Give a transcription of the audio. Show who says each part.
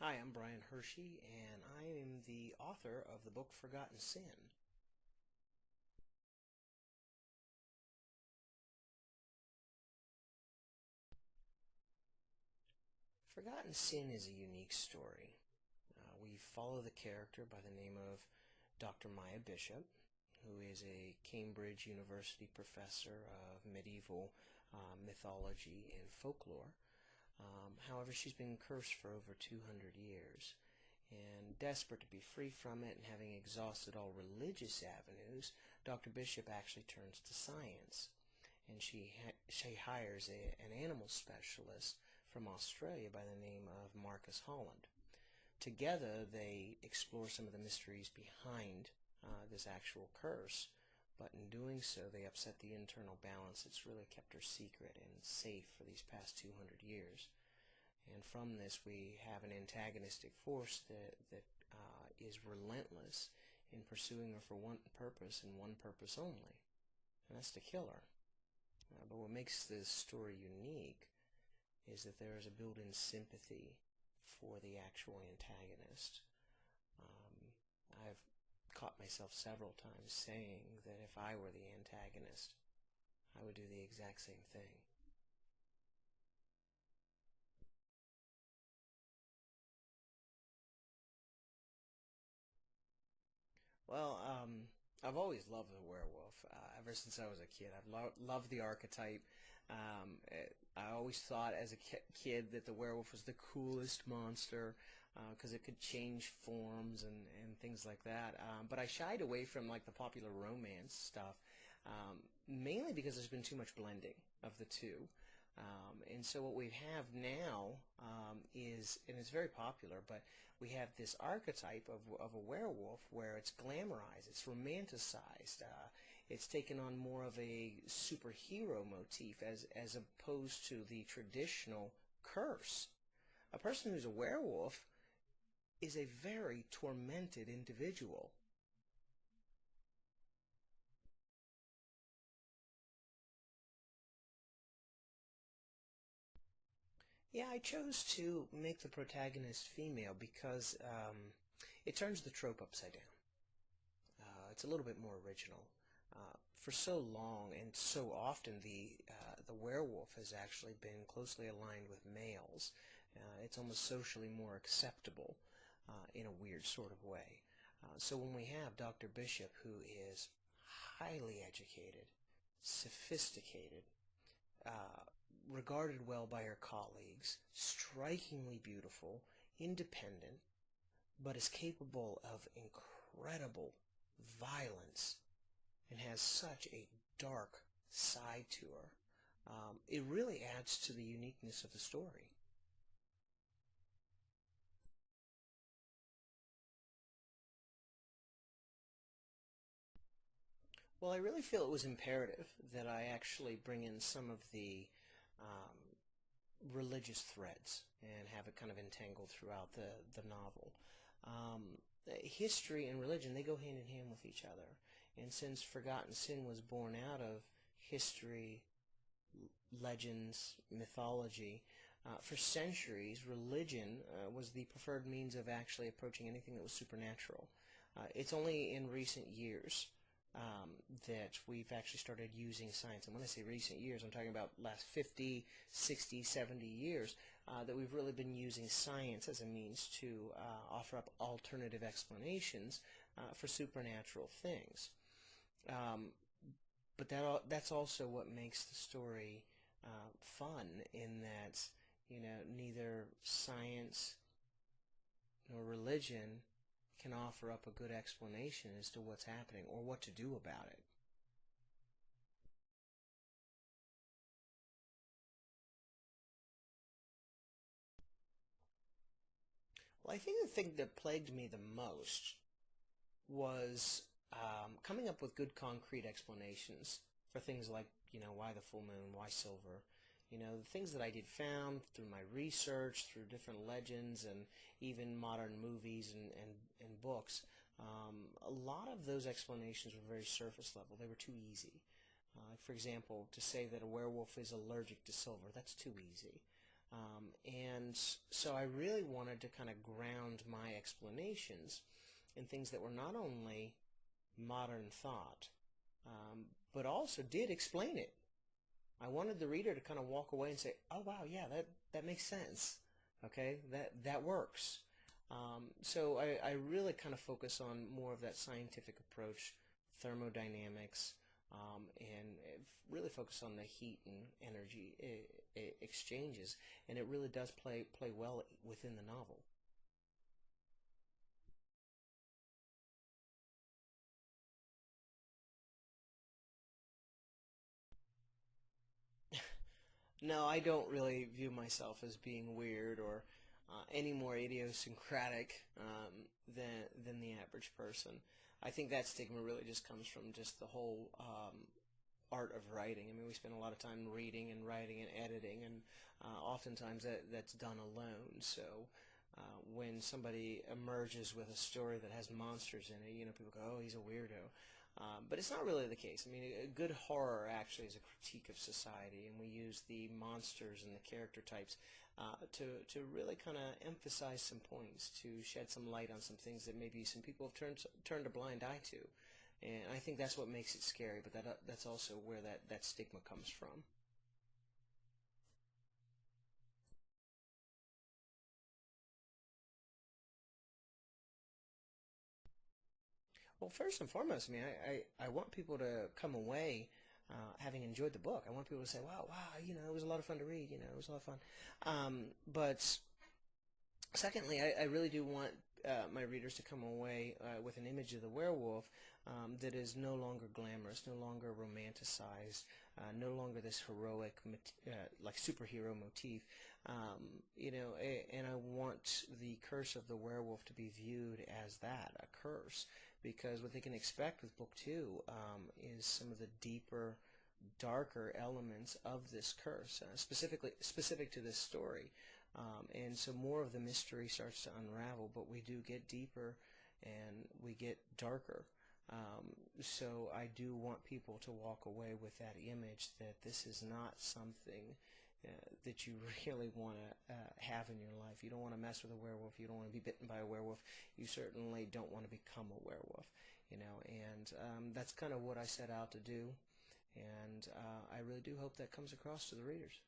Speaker 1: Hi, I'm Brian Hershey, and I am the author of the book Forgotten Sin. Forgotten Sin is a unique story. We follow the character by the name of Dr. Maya Bishop, who is a Cambridge University professor of medieval mythology and folklore. However, she's been cursed for over 200 years. And desperate to be free from it and having exhausted all religious avenues, Dr. Bishop actually turns to science. And she hires an animal specialist from Australia by the name of Marcus Holland. Together, they explore some of the mysteries behind this actual curse, but in doing so, they upset the internal balance that's really kept her secret and safe for these past 200 years. And from this, we have an antagonistic force that is relentless in pursuing her for one purpose and one purpose only, and that's to kill her. But what makes this story unique is that there is a built-in sympathy for the actual antagonist. I've caught myself several times saying that if I were the antagonist, I would do the exact same thing. Well, I've always loved the werewolf. Ever since I was a kid, I've loved the archetype. I always thought as a kid that the werewolf was the coolest monster because it could change forms and things like that. But I shied away from like the popular romance stuff, mainly because there's been too much blending of the two. And so what we have now is, and it's very popular, but we have this archetype of a werewolf where it's glamorized, it's romanticized, it's taken on more of a superhero motif as opposed to the traditional curse. A person who's a werewolf is a very tormented individual. Yeah, I chose to make the protagonist female because it turns the trope upside down. It's a little bit more original. For so long and so often, the werewolf has actually been closely aligned with males. It's almost socially more acceptable in a weird sort of way. So when we have Dr. Bishop, who is highly educated, sophisticated, uh, regarded well by her colleagues, strikingly beautiful, independent, but is capable of incredible violence and has such a dark side to her. It really adds to the uniqueness of the story. Well, I really feel it was imperative that I actually bring in some of the um, religious threads and have it kind of entangled throughout the novel. History and religion, they go hand in hand with each other. And since Forgotten Sin was born out of history, legends, mythology, for centuries, religion was the preferred means of actually approaching anything that was supernatural. It's only in recent years that we've actually started using science. And when I say recent years, I'm talking about last 50, 60, 70 years that we've really been using science as a means to offer up alternative explanations for supernatural things. Um, but that's also what makes the story fun in that, neither science nor religion can offer up a good explanation as to what's happening or what to do about it. Well, I think the thing that plagued me the most was coming up with good concrete explanations for things like, why the full moon, why silver. The things that I did found through my research, through different legends, and even modern movies and books, a lot of those explanations were very surface level. They were too easy. For example, to say that a werewolf is allergic to silver, that's too easy. And so I really wanted to kind of ground my explanations in things that were not only modern thought, but also did explain it. I wanted the reader to kind of walk away and say, "Oh wow, yeah, that makes sense. Okay, that works." So I really kind of focus on more of that scientific approach, thermodynamics, and really focus on the heat and energy exchanges, and it really does play well within the novel. No, I don't really view myself as being weird or any more idiosyncratic than the average person. I think that stigma really just comes from just the whole art of writing. I mean, we spend a lot of time reading and writing and editing, and oftentimes that's done alone. So when somebody emerges with a story that has monsters in it, people go, "Oh, he's a weirdo." But it's not really the case. I mean, a good horror actually is a critique of society, and we use the monsters and the character types to really kind of emphasize some points, to shed some light on some things that maybe some people have turned a blind eye to. And I think that's what makes it scary, but that's also where that stigma comes from. Well, first and foremost, I mean, I want people to come away having enjoyed the book. I want people to say, wow, wow, it was a lot of fun to read, it was a lot of fun. But secondly, I really do want my readers to come away with an image of the werewolf that is no longer glamorous, no longer romanticized, no longer this heroic, like superhero motif. And I want the curse of the werewolf to be viewed as that, a curse, because what they can expect with book two is some of the deeper, darker elements of this curse, specific to this story. And so more of the mystery starts to unravel, but we do get deeper and we get darker. So I do want people to walk away with that image that this is not something that you really want to have in your life. You don't want to mess with a werewolf. You don't want to be bitten by a werewolf. You certainly don't want to become a werewolf. And that's kind of what I set out to do. And I really do hope that comes across to the readers.